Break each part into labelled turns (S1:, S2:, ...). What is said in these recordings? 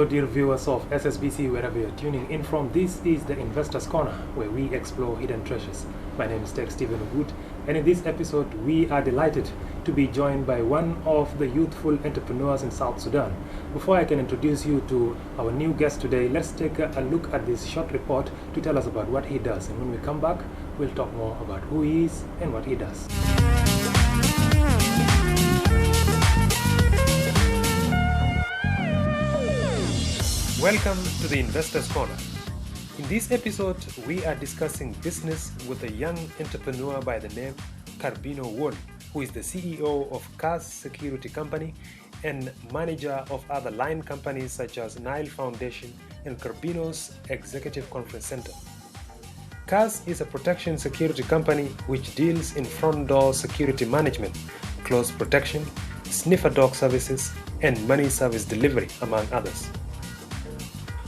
S1: Hello dear viewers of SSBC, wherever you're tuning in from. This is the Investors Corner, where we explore hidden treasures. My name is Kerbino Wol, and in this episode we are delighted to be joined by one of the youthful entrepreneurs in South Sudan. Before I can introduce you to our new guest today, let's take a look at this short report to tell us about what he does, and when we come back we'll talk more about who he is and what he does. Welcome to the Investors Corner. In this episode, we are discussing business with a young entrepreneur by the name Kerbino Wol, who is the CEO of CAS Security Company and manager of other line companies such as Nile Foundation and Kerbino's Executive Conference Center. CAS is a protection security company which deals in front door security management, close protection, sniffer dog services, and money service delivery, among others.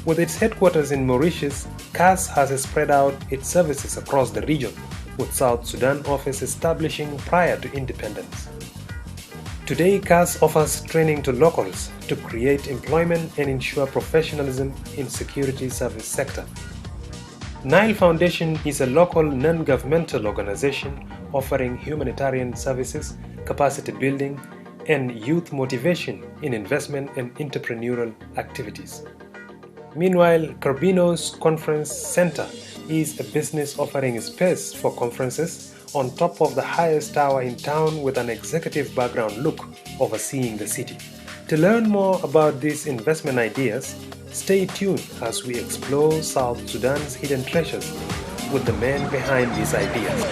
S1: With its headquarters in Mauritius, CAS has spread out its services across the region, with South Sudan office establishing prior to independence. Today, CAS offers training to locals to create employment and ensure professionalism in security service sector. Nile Foundation is a local non-governmental organization offering humanitarian services, capacity building, and youth motivation in investment and entrepreneurial activities. Meanwhile, Kerbino's Conference Center is a business offering space for conferences on top of the highest tower in town with an executive background look overseeing the city. To learn more about these investment ideas, stay tuned as we explore South Sudan's hidden treasures with the man behind these ideas.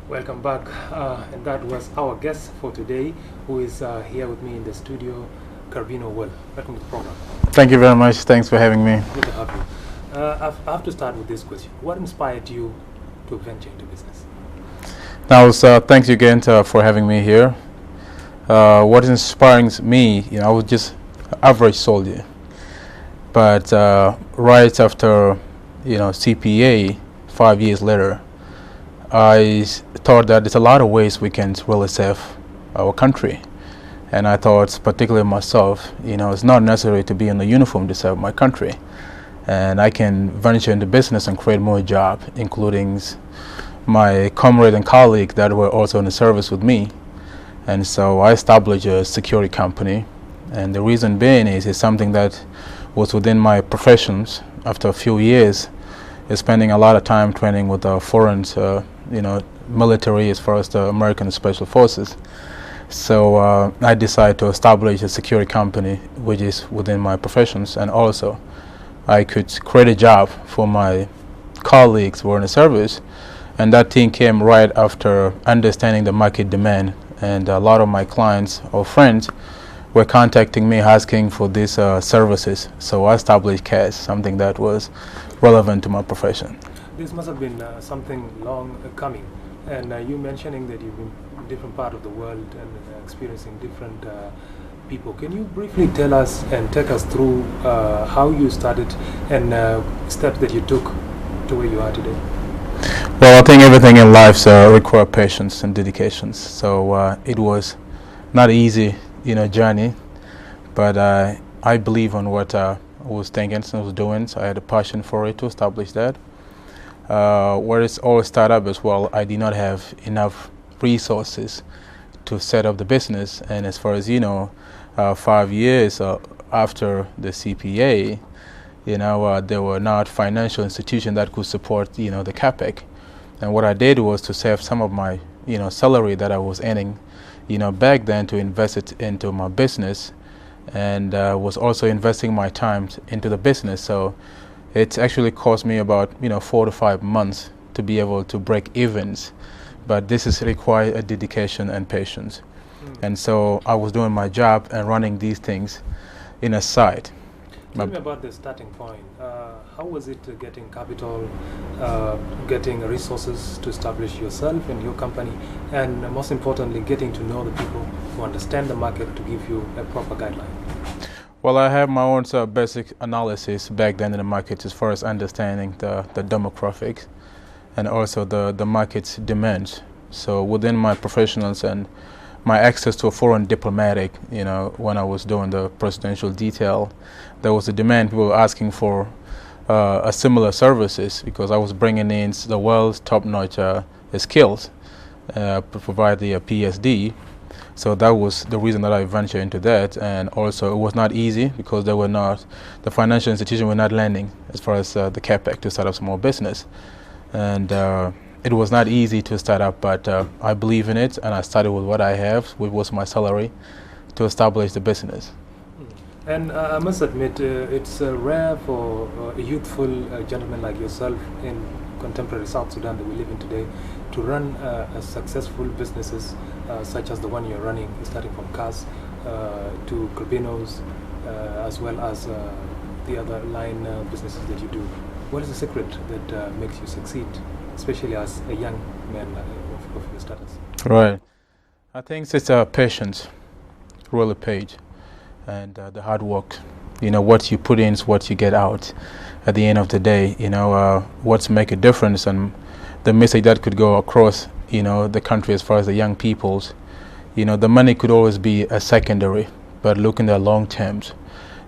S1: Welcome back, and that was our guest for today, who is here with me in the studio, Kerbino Wol. Welcome to the program.
S2: Thank you very much. Thanks for having me.
S1: Good to have you. I have to start with this question. What inspired you to venture into business?
S2: Now, thanks again for having me here. What inspires me, I was just an average soldier. But right after, CPA, 5 years later, I thought that there's a lot of ways we can really save our country. And I thought, particularly myself, it's not necessary to be in the uniform to serve my country. And I can venture into business and create more jobs, including my comrade and colleague that were also in the service with me. And so I established a security company. And the reason being is it's something that was within my professions. After a few years, spending a lot of time training with the foreign military as far as the American Special Forces. So I decided to establish a security company which is within my professions, and also I could create a job for my colleagues who were in the service, and that thing came right after understanding the market demand, and a lot of my clients or friends were contacting me asking for these services. So I established CAS, something that was relevant to my profession.
S1: This must have been something long coming, and you mentioning that you've been in different part of the world and experiencing different people. Can you briefly tell us and take us through how you started and steps that you took to where you are today?
S2: Well, I think everything in life requires patience and dedication. So it was not an easy, journey, but I believe on what I was thinking and I was doing, so I had a passion for it to establish that. Where it's all started up as well, I did not have enough resources to set up the business, and as far as 5 years after the CPA, there were not financial institutions that could support the CAPEC. And what I did was to save some of my salary that I was earning back then to invest it into my business, and was also investing my time into the business. So it actually cost me about 4 to 5 months to be able to break evens, but this is require a dedication and patience. And so I was doing my job and running these things in a side.
S1: Tell me about the starting point. How was it getting capital, getting resources to establish yourself and your company, and most importantly, getting to know the people who understand the market to give you a proper guideline?
S2: Well, I have my own basic analysis back then in the market as far as understanding the demographics and also the market's demands. So within my professionals and my access to a foreign diplomatic, when I was doing the presidential detail, there was a demand. People were asking for a similar services because I was bringing in the world's top-notch skills to provide the PSD. So that was the reason that I ventured into that. And also it was not easy because the financial institutions were not lending as far as the capex to start up small business. And it was not easy to start up, but I believe in it, and I started with what I have, which was my salary, to establish the business.
S1: And I must admit, it's rare for a youthful gentleman like yourself in contemporary South Sudan that we live in today to run successful businesses such as the one you're running, starting from cars to Kerbinos, as well as the other line businesses that you do. What is the secret that makes you succeed, especially as a young man of your status?
S2: Right. I think it's patience, really paid, and the hard work. What you put in is what you get out at the end of the day. What's make a difference, and the message that could go across, the country as far as the young peoples. The money could always be a secondary, but look in the long terms.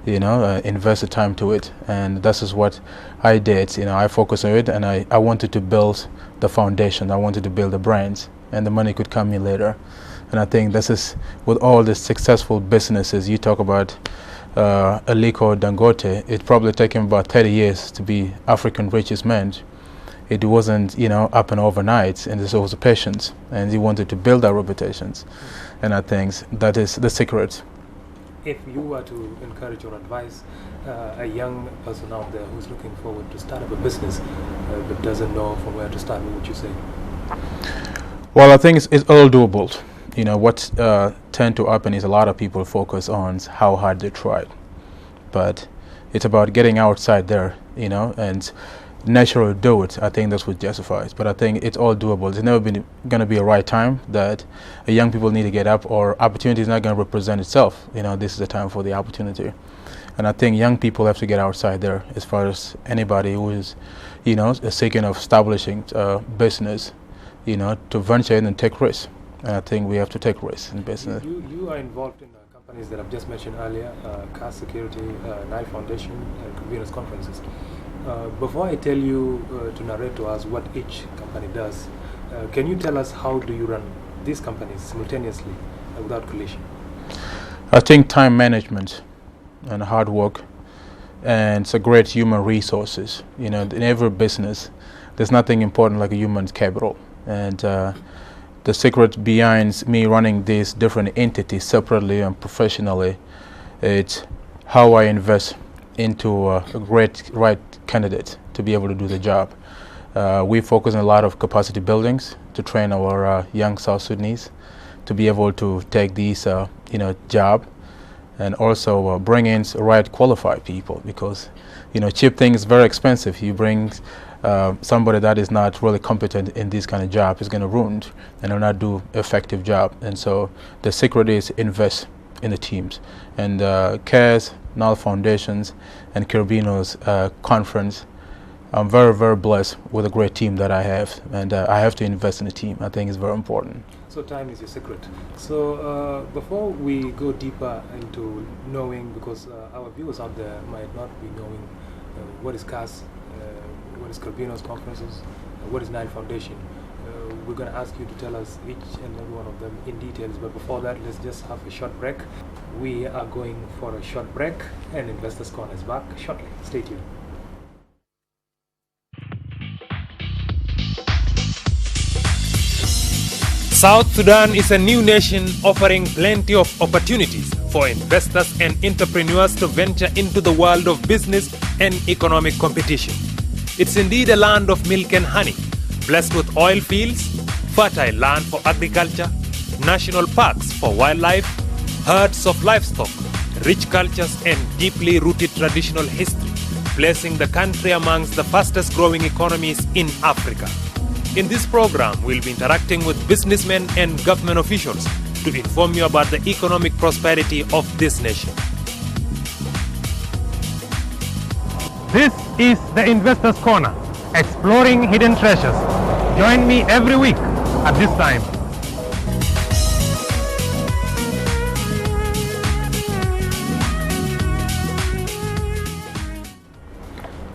S2: Invest the time to it, and this is what I did. I focused on it, and I wanted to build the foundation. I wanted to build the brands, and the money could come in later. And I think this is with all the successful businesses. You talk about Aliko Dangote. It probably took him about 30 years to be African richest man. It wasn't, up and overnight, and this was patience, and he wanted to build our reputations. And I think that is the secret.
S1: If you were to encourage or advise a young person out there who's looking forward to start up a business but doesn't know from where to start, what would you say?
S2: Well, I think it's all doable. What tend to happen is a lot of people focus on how hard they tried, but it's about getting outside there, and naturally do it. I think that's what justifies. But I think it's all doable. There's never been going to be a right time that young people need to get up, or opportunity is not going to represent itself. This is the time for the opportunity. And I think young people have to get outside there as far as anybody who is, seeking of establishing business, to venture in and take risks. And I think we have to take risks in business.
S1: You are involved in companies that I've just mentioned earlier, Car Security, Nile Foundation, and Kerbino's conferences. Before I tell you to narrate to us what each company does, can you tell us how do you run these companies simultaneously without collision?
S2: I think time management and hard work, and it's a great human resources. In every business, there's nothing important like a human capital. And the secret behind me running these different entities separately and professionally, it's how I invest into a great right candidate to be able to do the job. We focus on a lot of capacity buildings to train our young South Sudanese to be able to take these job, and also bring in right qualified people, because cheap thing is very expensive. You bring somebody that is not really competent in this kind of job is going to ruin and will not do effective job. And so the secret is invest in the teams. And CARES, Nile Foundations, and Kerbino's conference, I'm very, very blessed with a great team that I have, and I have to invest in the team. I think it's very important.
S1: So time is your secret. So before we go deeper into knowing, because our viewers out there might not be knowing what is CAS, what is Kerbino's conferences, what is Nile Foundation, we're going to ask you to tell us each and every one of them in details. But before that, let's just have a short break. We are going for a short break, and Investors Corner is back shortly. Stay tuned. South Sudan is a new nation offering plenty of opportunities for investors and entrepreneurs to venture into the world of business and economic competition. It's indeed a land of milk and honey, blessed with oil fields, fertile land for agriculture, national parks for wildlife, herds of livestock, rich cultures, and deeply rooted traditional history, placing the country amongst the fastest growing economies in Africa. In this program, we'll be interacting with businessmen and government officials to inform you about the economic prosperity of this nation. This is the Investors Corner, exploring hidden treasures Join me every week at this time.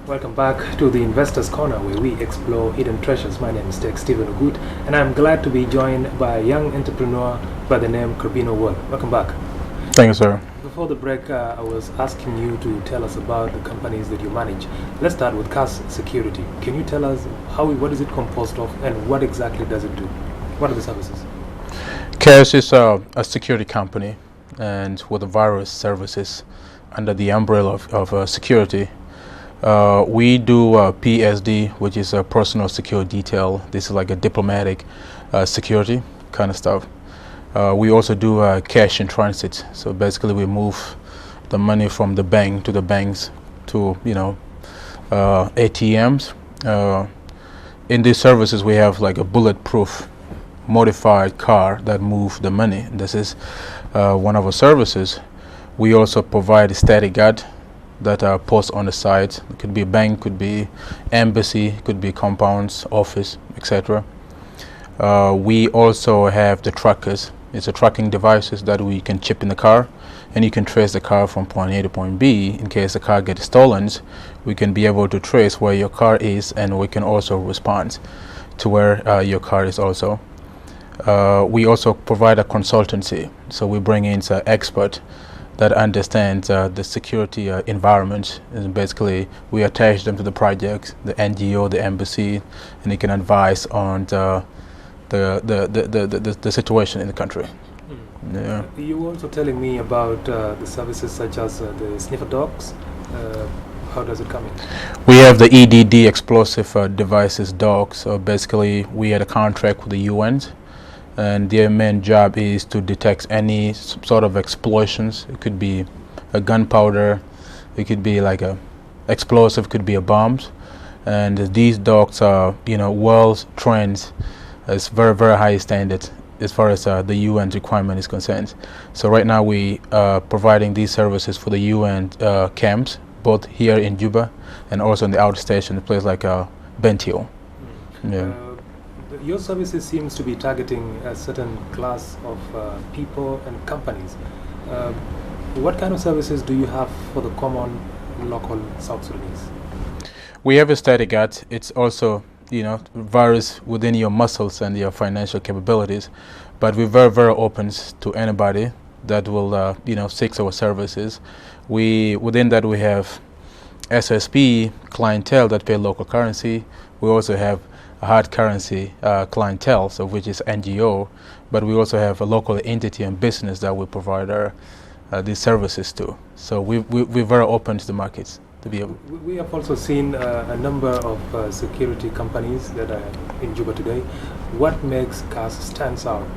S1: Welcome back to the Investors Corner, where we explore hidden treasures. My name is Kerbino Wol, and I'm glad to be joined by a young entrepreneur by the name Kerbino Wol. Welcome back.
S2: Thank you, sir.
S1: Before the break, I was asking you to tell us about the companies that you manage. Let's start with CAS Security. Can you tell us what is it composed of, and what exactly does it do? What are the services?
S2: CAS is a security company, and with various services under the umbrella of security. We do PSD, which is a personal security detail. This is like a diplomatic security kind of stuff. We also do cash in transit. So basically, we move the money from the bank to the banks to ATMs. In these services, we have like a bulletproof, modified car that moves the money. This is one of our services. We also provide a static guard that are posted on the site. It could be a bank, could be embassy, could be compounds, office, etc. We also have the trackers. It's a tracking devices that we can chip in the car, and you can trace the car from point A to point B. In case the car gets stolen, we can be able to trace where your car is, and we can also respond to where your car is also. We also provide a consultancy, so we bring in an expert that understands the security environment, and basically we attach them to the project, the NGO, the embassy, and they can advise on the situation in the country. Yeah.
S1: You were also telling me about the services such as the sniffer dogs. How does it come in?
S2: We have the EDD, explosive devices dogs. So basically we had a contract with the UN, and their main job is to detect any sort of explosions. It could be a gunpowder, it could be like a explosive, could be a bombs. And these dogs are, well trained. It's very, very high standard as far as the UN requirement is concerned. So right now we are providing these services for the UN camps, both here in Juba and also in the outstation, a place like Bentio. Yeah.
S1: Your services seems to be targeting a certain class of people and companies. What kind of services do you have for the common local South Sudanese?
S2: We have a static guard. It's also, varies within your muscles and your financial capabilities, but we're very, very open to anybody that will, seek our services. Within that we have SSB clientele that pay local currency. We also have hard currency clientele, so which is NGO, but we also have a local entity and business that we provide these services to. So we're very open to the markets to be able.
S1: We have also seen a number of security companies that are in Juba today. What makes CAS stands out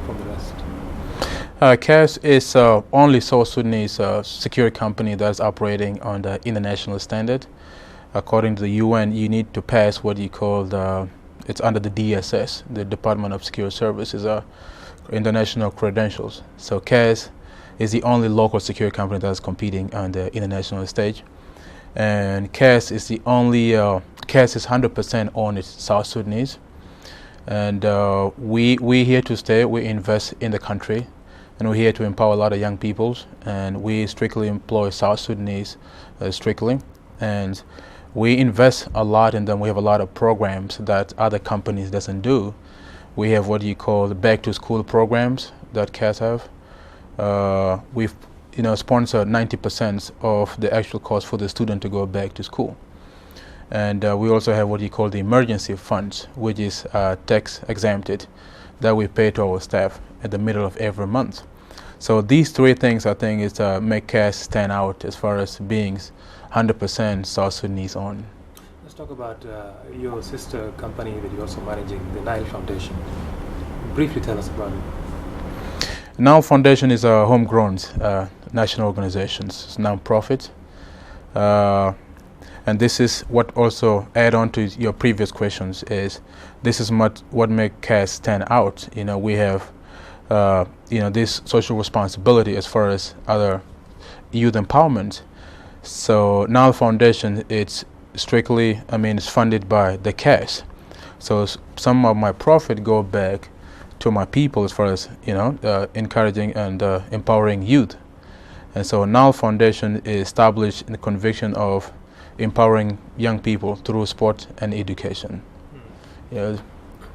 S1: from the rest?
S2: CAS is only South Sudanese security company that is operating on the international standard. According to the UN, you need to pass what you call it's under the DSS, the Department of Security Services, international credentials. So CAS is the only local security company that is competing on the international stage. And CAS is the only, CAS is 100% owned South Sudanese. And we here to stay, we invest in the country, and we're here to empower a lot of young people, and we strictly employ South Sudanese strictly. And we invest a lot in them. We have a lot of programs that other companies doesn't do. We have what you call the back to school programs that CAS have. We've sponsored 90% of the actual cost for the student to go back to school. And we also have what you call the emergency funds, which is tax exempted, that we pay to our staff at the middle of every month. So these three things, I think, is make CAS stand out as far as being 100% South Sudanese owned.
S1: Let's talk about your sister company that you're also managing, the Nile Foundation. Briefly tell us about it.
S2: Nile Foundation is a homegrown national organization. It's non-profit. And this is what also add on to your previous questions is this is what make CAS stand out. We have this social responsibility as far as other youth empowerment. So Nile Foundation, it's strictly, it's funded by the CAS. So some of my profit go back to my people as far as encouraging and empowering youth. And so NAL Foundation is established in the conviction of empowering young people through sport and education. Yeah.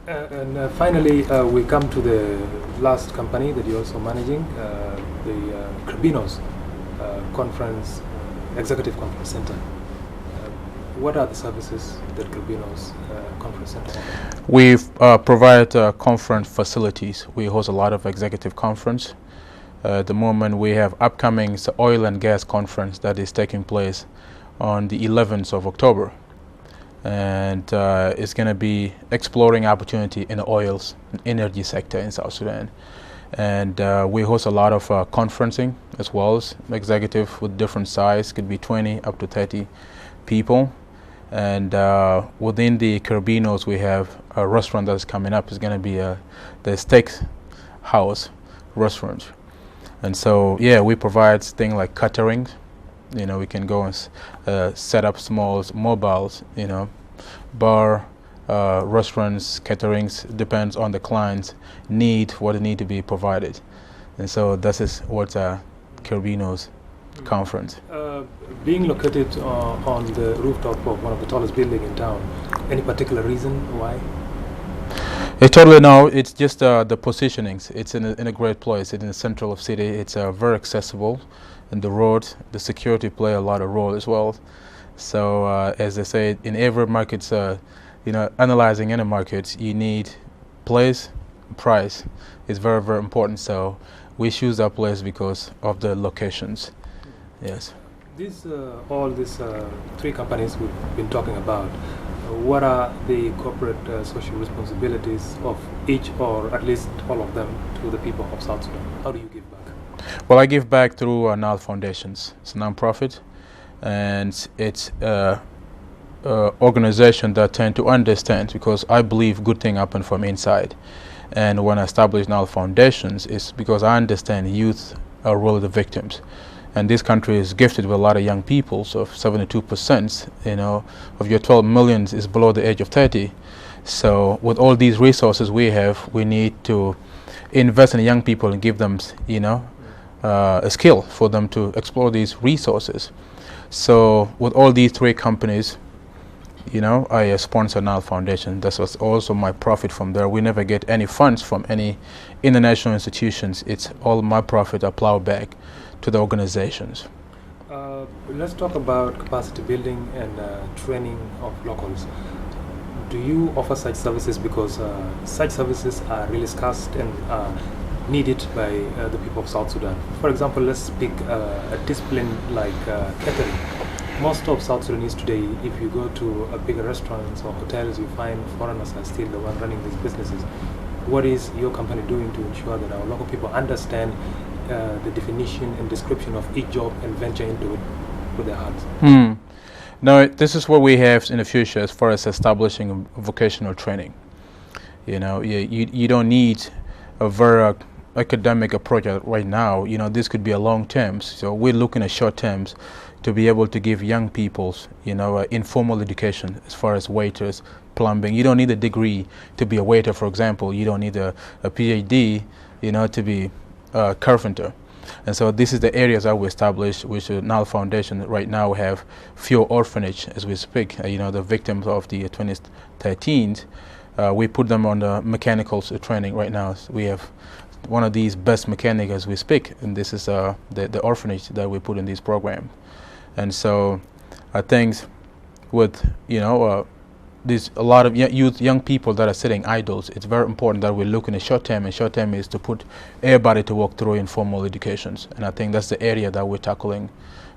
S1: And finally, we come to the last company that you're also managing, the Kerbino's conference, executive conference center. What are the services that Kerbino's conference center offers?
S2: We provide conference facilities. We host a lot of executive conference. At the moment, we have upcoming oil and gas conference that is taking place on the 11th of October. And it's going to be exploring opportunity in the oils and energy sector in South Sudan. And we host a lot of conferencing as well as executive with different size, could be 20 up to 30 people. And within the Kerbino's, we have a restaurant that's coming up. It's going to be the steak house restaurant. And so, yeah, we provide things like catering. We can go and set up small mobiles, bar, restaurants, caterings, depends on the client's need, what need to be provided. And so this is what Kerbino's conference.
S1: Being located on the rooftop of one of the tallest buildings in town, any particular reason why?
S2: Totally no, it's just the positionings. It's in a great place. It's in the central of city. It's very accessible. And the road, the security play a lot of role as well. So as I say, in every market, analyzing any market, you need place, price. It's very, very important. So we choose that place because of the locations. Yes.
S1: All these three companies we've been talking about, what are the corporate social responsibilities of each, or at least all of them, to the people of South Sudan? How do you give back?
S2: Well, I give back through NAL Foundations. It's a non-profit, and it's organization that tend to understand, because I believe good things happen from inside. And when I established NAL Foundations, it's because I understand youth are really the victims. And this country is gifted with a lot of young people, so 72%, of your 12 million is below the age of 30. So with all these resources we have, we need to invest in young people and give them, a skill for them to explore these resources. So with all these three companies, I sponsor NAL Foundation. That's also my profit from there. We never get any funds from any international institutions. It's all my profit I plow back to the organizations.
S1: Let's talk about capacity building and training of locals. Do you offer such services, because such services are really scarce and needed by the people of South Sudan? For example, let's pick a discipline like catering. Most of South Sudanese today, if you go to a bigger restaurants or hotels, you find foreigners are still the one running these businesses. What is your company doing to ensure that our local people understand the definition and description of each job and venture into it with their hearts?
S2: Now, this is what we have in the future as far as establishing vocational training. You don't need a very academic approach right now. This could be a long term. So we're looking at short terms to be able to give young people, informal education as far as waiters, plumbing. You don't need a degree to be a waiter, for example. You don't need a PhD, to be a carpenter. And so this is the areas that we established, which NAL Foundation right now have few orphanage as we speak. The victims of the 2013, we put them on the mechanical training right now. We have one of these best mechanics as we speak, and this is the orphanage that we put in this program. And so I think with there's a lot of young people that are sitting idles. It's very important that we look in the short term, and short term is to put everybody to work through informal educations. And I think that's the area that we're tackling,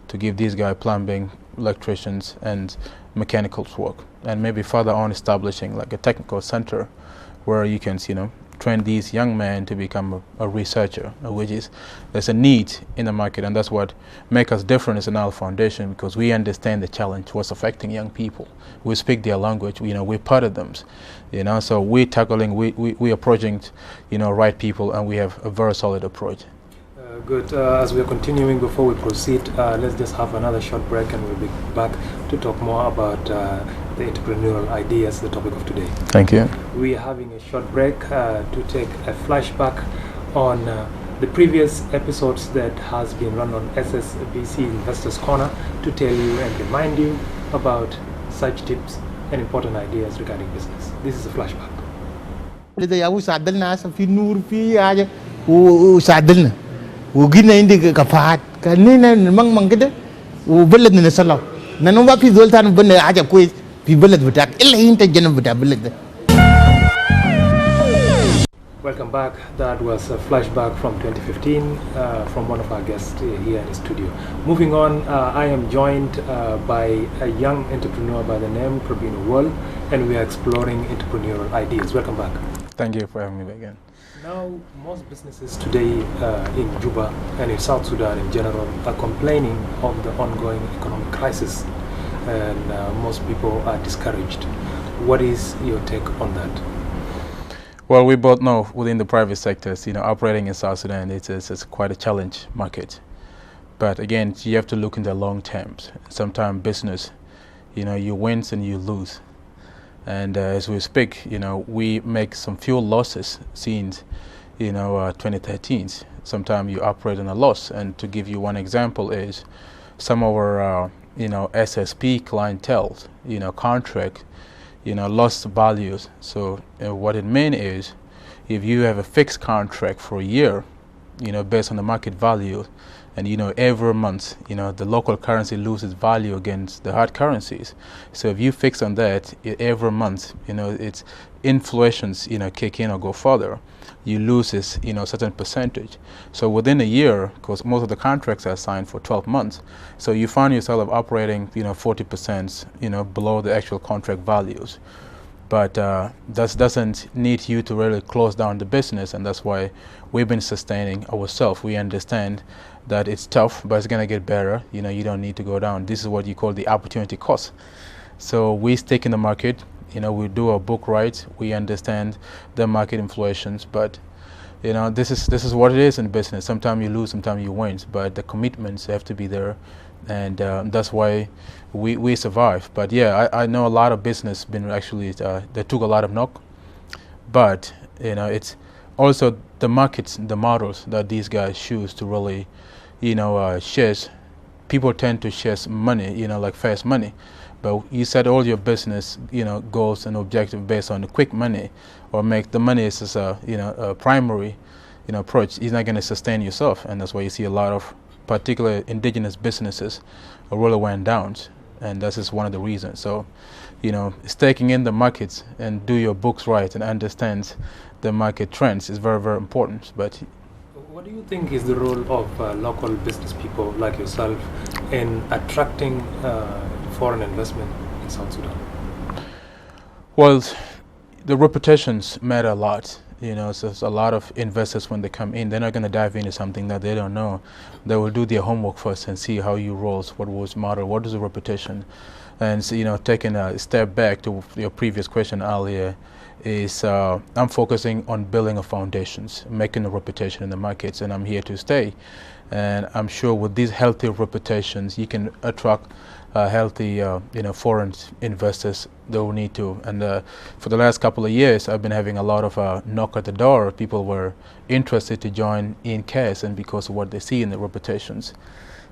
S2: to give these guys plumbing, electricians, and mechanicals work. And maybe further on establishing like a technical center where you can, train these young men to become a researcher, which is, there's a need in the market, and that's what makes us different as an NAL Foundation, because we understand the challenge, what's affecting young people. We speak their language, we're part of them, so we're tackling, we're approaching, right people, and we have a very solid approach.
S1: Good. As we are continuing, before we proceed, let's just have another short break, and we'll be back to talk more about the entrepreneurial ideas, the topic of today.
S2: Thank you.
S1: We are having a short break to take a flashback on the previous episodes that has been run on SSBC Investors Corner to tell you and remind you about such tips and important ideas regarding business. This is a flashback.
S3: وجينا عندي كفاءات كنينا نمم كده وبلدنا نسلو ننوما في زول ثاني بنا حاجة كويس في بلد بتاعك إلا أنت جنب بتاع بلد.
S1: Welcome back. That was a flashback from 2015 from one of our guests here in the studio. Moving on, I am joined by a young entrepreneur by the name Kerbino Wol, and we are exploring entrepreneurial ideas. Welcome back.
S2: Thank you for having me back again.
S1: Now, most businesses today in Juba and in South Sudan in general are complaining of the ongoing economic crisis, and most people are discouraged. What is your take on that?
S2: Well, we both know within the private sectors, operating in South Sudan, it's quite a challenge market. But again, you have to look in the long terms. Sometimes business, you win and you lose. And as we speak, we make some few losses since, 2013. Sometimes you operate on a loss. And to give you one example is some of our, SSP clientele, contract, lost values. So what it means is if you have a fixed contract for a year, based on the market value, and every month the local currency loses value against the hard currencies. So if you fix on that every month, its inflations kick in or go further, you lose this certain percentage. So within a year, because most of the contracts are signed for 12 months, so you find yourself operating 40% below the actual contract values. But that doesn't need you to really close down the business, and that's why we've been sustaining ourselves. We understand that it's tough, but it's going to get better. You don't need to go down. This is what you call the opportunity cost. So we stick in the market. We do our book right. We understand the market inflations, but this is what it is in business. Sometimes you lose, sometimes you win, but the commitments have to be there, and that's why we survive. But yeah, I know a lot of business been actually they took a lot of knock, but it's also the markets, the models that these guys choose to really chase. People tend to chase money, like fast money. But you set all your business, goals and objectives based on the quick money, or make the money as a primary, approach. It's not going to sustain yourself, and that's why you see a lot of particular indigenous businesses really went down, and this is one of the reasons. So, staking in the markets and do your books right and understand the market trends is very, very important. But
S1: what do you think is the role of local business people like yourself in attracting foreign investment in South Sudan?
S2: Well, the reputations matter a lot. So a lot of investors, when they come in, they're not going to dive into something that they don't know. They will do their homework first and see how you roll, what was model, what is the reputation. And so, taking a step back to your previous question earlier, is I'm focusing on building a foundations, making a reputation in the markets, and I'm here to stay. And I'm sure with these healthy reputations, you can attract healthy, foreign investors that will need to. And for the last couple of years, I've been having a lot of knock at the door. People were interested to join in CAS, and because of what they see in the reputations.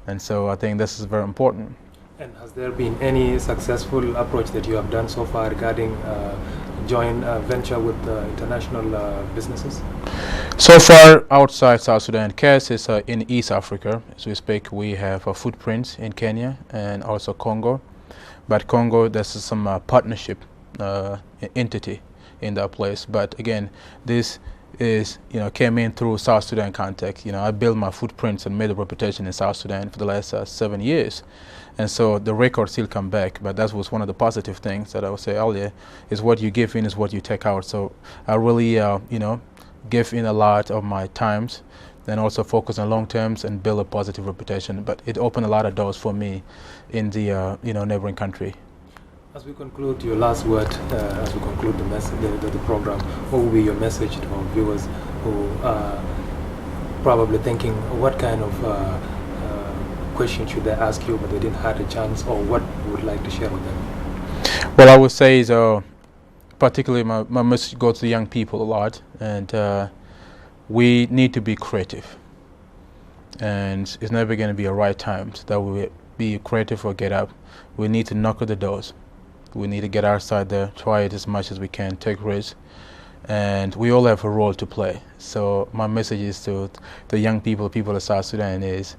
S2: And so I think this is very important.
S1: And has there been any successful approach that you have done so far regarding joint venture with international businesses?
S2: So far, outside South Sudan, CAS is in East Africa. As we speak, we have a footprint in Kenya and also Congo. But Congo, there's some partnership entity in that place. But again, this is, came in through South Sudan context. I built my footprints and made a reputation in South Sudan for the last 7 years. And so the record still come back, but that was one of the positive things that I would say earlier, is what you give in is what you take out. So I really, give in a lot of my times, and also focus on long terms and build a positive reputation. But it opened a lot of doors for me in the, neighboring country.
S1: As we conclude, your last word, as we conclude the program, what will be your message to our viewers who are probably thinking, what kind of question should they ask you, but they didn't have a chance, or what you would like to share with them?
S2: Well, I would say is particularly my message goes to young people a lot, and we need to be creative. And it's never going to be a right time that we be creative or get up. We need to knock at the doors. We need to get outside there, try it as much as we can, take risks, and we all have a role to play. So my message is to the young people of South Sudan is,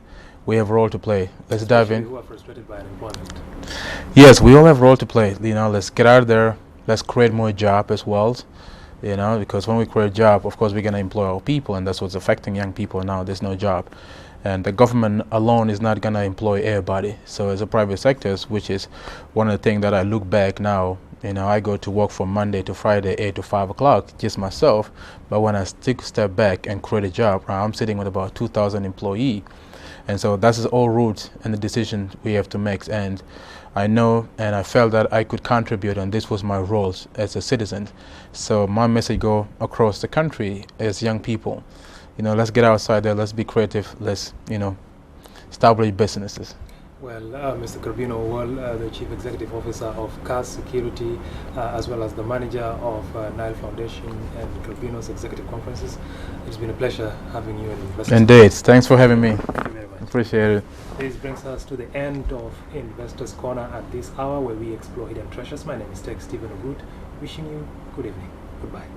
S2: we have a role to play. Let's dive in.
S1: Who are frustrated by unemployment.
S2: Yes, we all have a role to play. Let's get out there. Let's create more job as well. Because when we create job, of course, we're going to employ our people, and that's what's affecting young people now. There's no job. And the government alone is not going to employ everybody. So as a private sectors, which is one of the things that I look back now, I go to work from Monday to Friday, 8 to 5 o'clock, just myself. But when I take a step back and create a job, I'm sitting with about 2,000 employees. And so that's all roots and the decision we have to make. And I know and I felt that I could contribute, and this was my role as a citizen. So my message go across the country as young people. Let's get outside there, let's be creative, let's, establish businesses.
S1: Well, Mr. Kerbino Wol, the Chief Executive Officer of CAS Security, as well as the manager of Nile Foundation and Kerbino's executive conferences, it's been a pleasure having you in Investors.
S2: Indeed, thanks for having me.
S1: Thank you very much.
S2: Appreciate it.
S1: This brings us to the end of Investors Corner at this hour, where we explore hidden treasures. My name is Tech Stephen Ogut, wishing you good evening. Goodbye.